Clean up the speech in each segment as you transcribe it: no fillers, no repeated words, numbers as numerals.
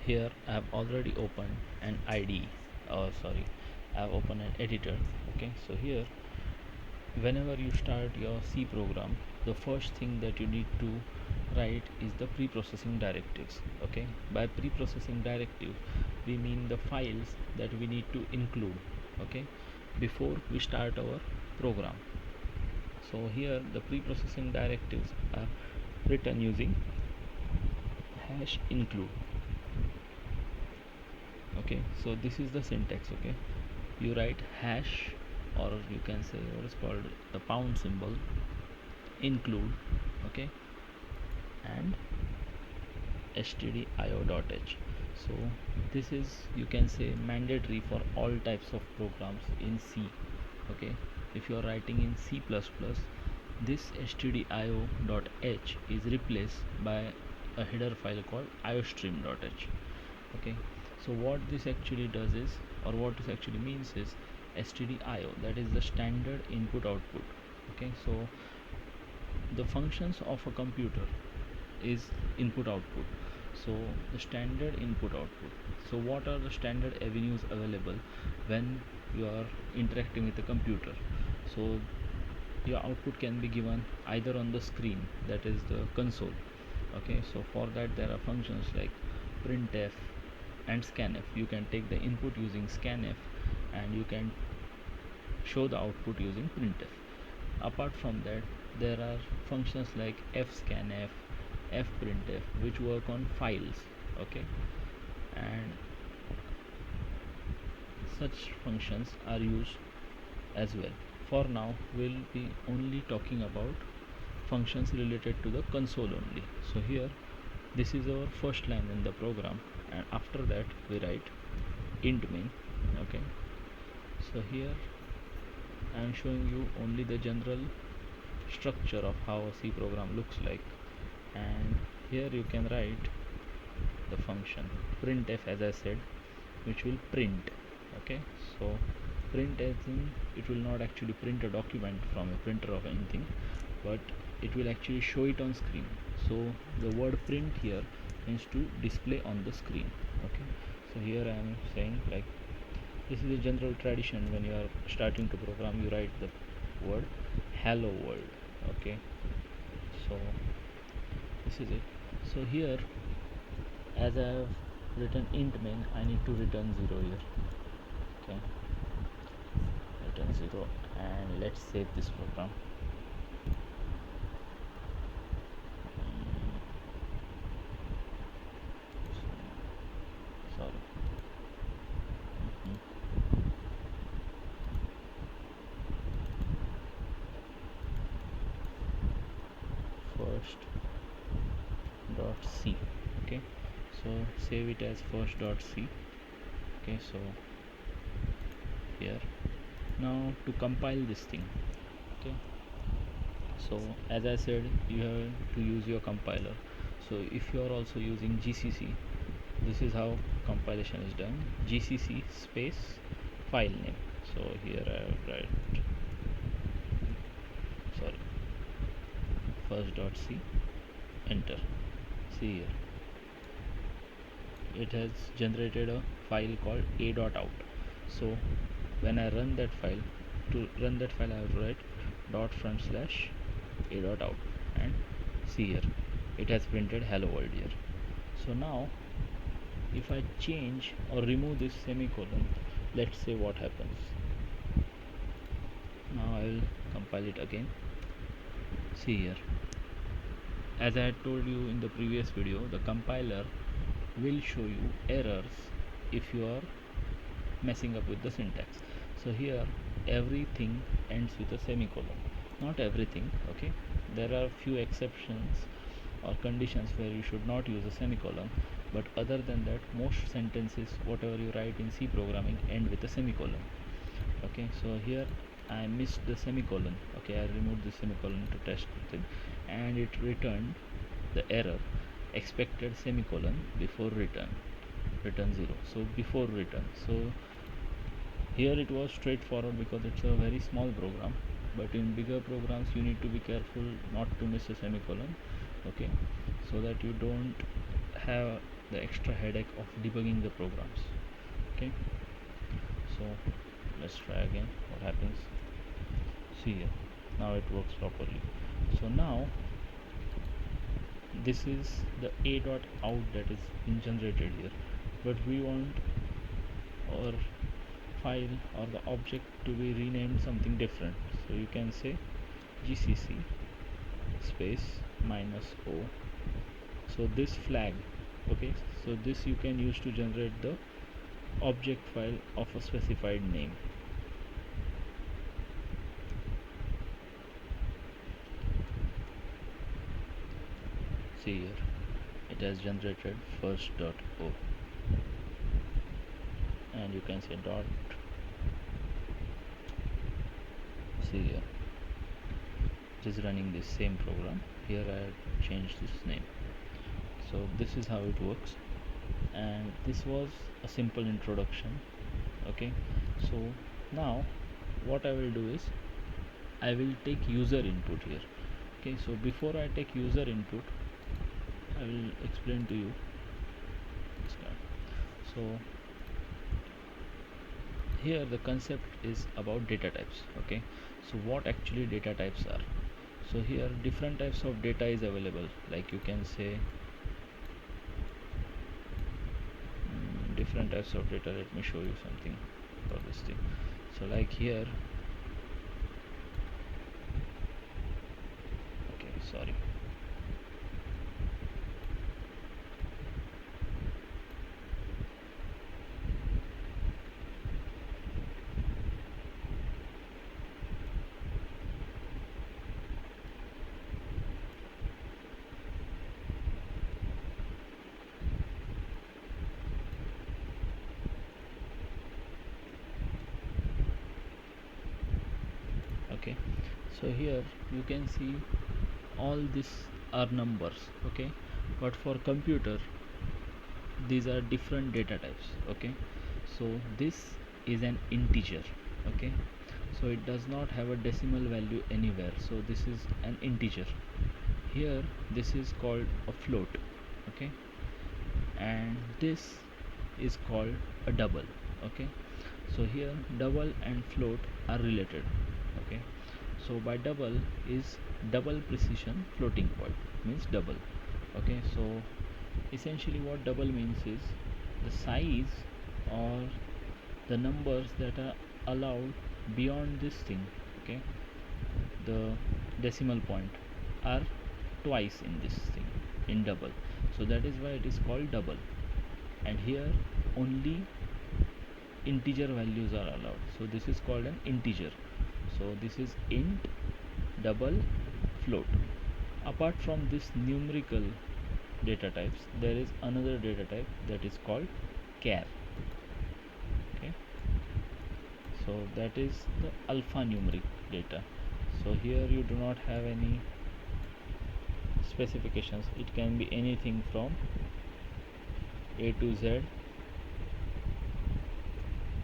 Here I have already opened an IDE, or sorry, I have opened an editor. Okay, so here whenever you start your C program, the first thing that you need to write is the pre-processing directives. Okay, by pre-processing directive we mean the files that we need to include, okay, before we start our program. So here the pre-processing directives are written using hash include. Okay, so this is the syntax. Okay, you write hash, or you can say what is called the pound symbol, include, okay, and stdio.h. So this is, you can say, mandatory for all types of programs in C. Okay, if you are writing in C++, this stdio.h is replaced by a header file called iostream.h. Okay, so what this actually does is, or what this actually means is, stdio, that is the standard input output. Okay, so the functions of a computer is input output. So the standard input output, so what are the standard avenues available when you are interacting with the computer? So your output can be given either on the screen, that is the console. Okay, so for that there are functions like printf and scanf. You can take the input using scanf and you can show the output using printf. Apart from that, there are functions like fscanf, fprintf, which work on files. Okay, and such functions are used as well. For now we'll be only talking about functions related to the console only. So here this is our first line in the program, and after that we write int main. Okay, so here I am showing you only the general structure of how a C program looks like, and here you can write the function printf, as I said, which will print. Okay, so print as in, it will not actually print a document from a printer or anything, but it will actually show it on screen. So the word print here means to display on the screen. Okay, so here I am saying, like, this is a general tradition. When you are starting to program, you write the word hello world. Okay, so this is it. So here, as I have written int main, I need to return 0 here. Okay, return 0, and let's save this program. Sorry. First dot c. Okay, so save it as first dot c. Okay, so here now to compile this thing. Okay, so as I said, you have to use your compiler. So if you are also using GCC, this is how compilation is done: GCC space file name. So here I write, sorry, first dot c, enter. See here, it has generated a file called a.out. So when I run that file, to run that file I have to write dot front slash a.out, and see here, it has printed hello world here. So now if I change or remove this semicolon, let's say what happens. Now I will compile it again. See here, as I had told you in the previous video, the compiler will show you errors if you are messing up with the syntax. So here everything ends with a semicolon. Not everything, okay, there are few exceptions or conditions where you should not use a semicolon, but other than that, most sentences whatever you write in C programming end with a semicolon. Okay, so here I missed the semicolon. Okay, I removed the semicolon to test the thing, and it returned the error expected semicolon before return 0. So before return, so here it was straightforward because it's a very small program, but in bigger programs you need to be careful not to miss a semicolon. Okay, so that you don't have the extra headache of debugging the programs. Okay, so let's try again what happens. See here, now it works properly. So now this is the a dot out that is being generated here, but we want our file or the object to be renamed something different. So you can say gcc space minus o. So this flag, okay, so this you can use to generate the object file of a specified name. See here, it has generated first.o, and you can say dot. See here, it is running this same program. Here I have changed this name. So this is how it works, and this was a simple introduction. Okay, so now what I will do is I will take user input here. Okay, so before I take user input, I will explain to you. So here the concept is about data types. Okay, so what actually data types are? So here different types of data is available, like you can say different types of data. Let me show you something for this thing. So like here, okay, sorry, okay. So here you can see all these are numbers. Okay, but for computer these are different data types. Okay, so this is an integer. Okay, so it does not have a decimal value anywhere, so this is an integer. Here this is called a float. Okay, and this is called a double. Okay, so here double and float are related. Okay, so by double is double precision floating point, means double. Okay, so essentially what double means is the size or the numbers that are allowed beyond this thing. Okay, the decimal point are twice in this thing, in double. So that is why it is called double. And here only integer values are allowed, so this is called an integer. So this is int, double, float. Apart from this numerical data types, there is another data type that is called char. Okay, so that is the alphanumeric data. So here you do not have any specifications. It can be anything from A to Z,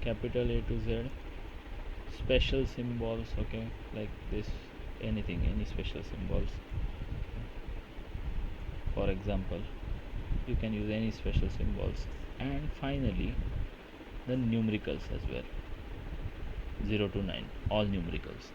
capital A to Z, special symbols. Okay, like this, anything, any special symbols. For example, you can use any special symbols. And finally the numericals as well, 0 to 9, all numericals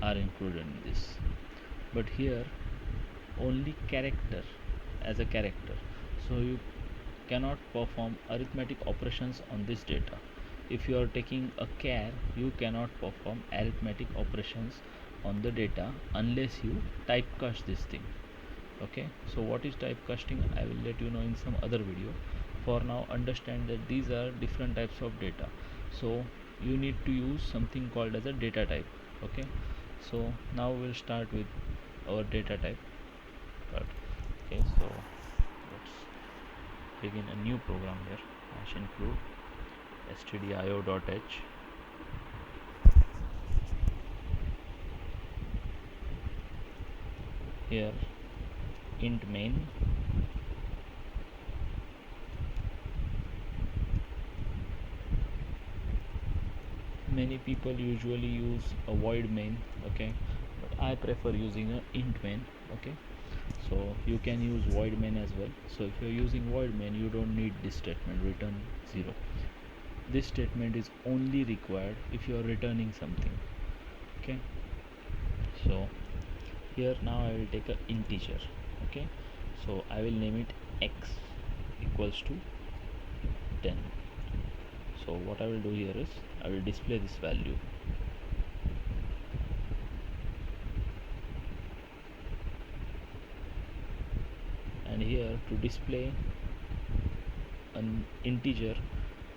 are included in this. But here only character as a character, so you cannot perform arithmetic operations on this data. If you are taking a char, you cannot perform arithmetic operations on the data unless you typecast this thing. Okay, so what is typecasting, I will let you know in some other video. For now, understand that these are different types of data, so you need to use something called as a data type. Okay, so now we'll start with our data type part. Okay, so let's begin a new program here. Hash include stdio.h. Here int main, many people usually use a void main. Okay, but I prefer using a int main. Okay, So you can use void main as well. So if you're using void main, you don't need this statement return 0. This statement is only required if you are returning something. Okay, so here now I will take an integer. Okay, so I will name it x equals to 10. So what I will do here is I will display this value. And here to display an integer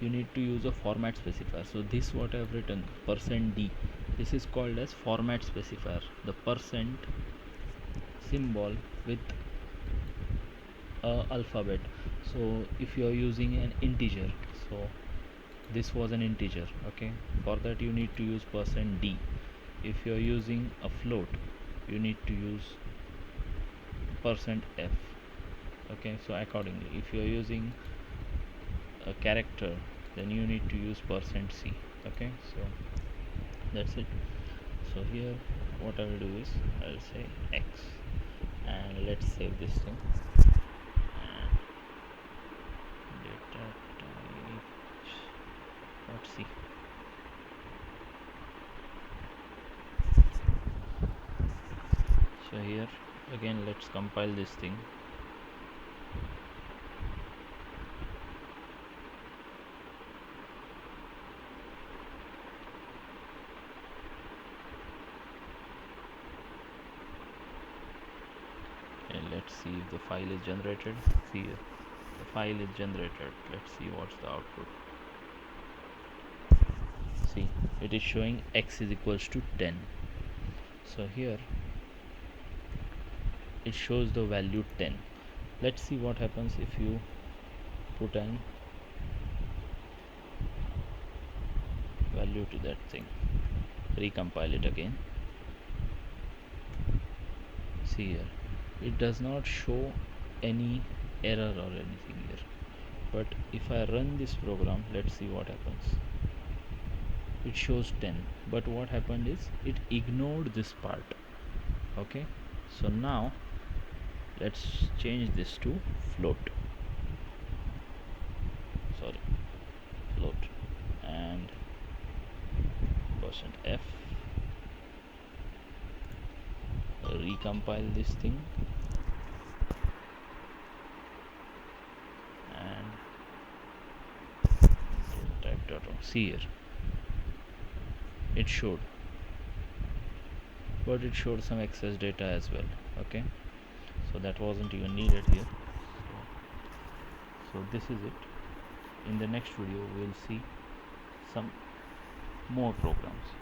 you need to use a format specifier. So this what I have written %d, this is called as format specifier, the percent symbol with a alphabet. So if you are using an integer, so this was an integer, okay, for that you need to use %d. If you are using a float, you need to use %f. Okay, so accordingly, if you are using a character, then you need to use %c. Okay, so that's it. So here what I will do is I will say x, and let's save this thing, and data types dot c. So here again let's compile this thing. And let's see if the file is generated. See here, the file is generated. Let's see what's the output. See, it is showing x is equals to 10. So here it shows the value 10. Let's see what happens if you put an value to that thing. Recompile it again. See here, it does not show any error or anything here, but if I run this program, let's see what happens. It shows 10, but what happened is it ignored this part. Okay, so now let's change this to float. Sorry, float, and %f. Recompile this thing, and type dot. See here, it showed, but it showed some excess data as well. Okay, so that wasn't even needed here. So this is it. In the next video we'll see some more programs.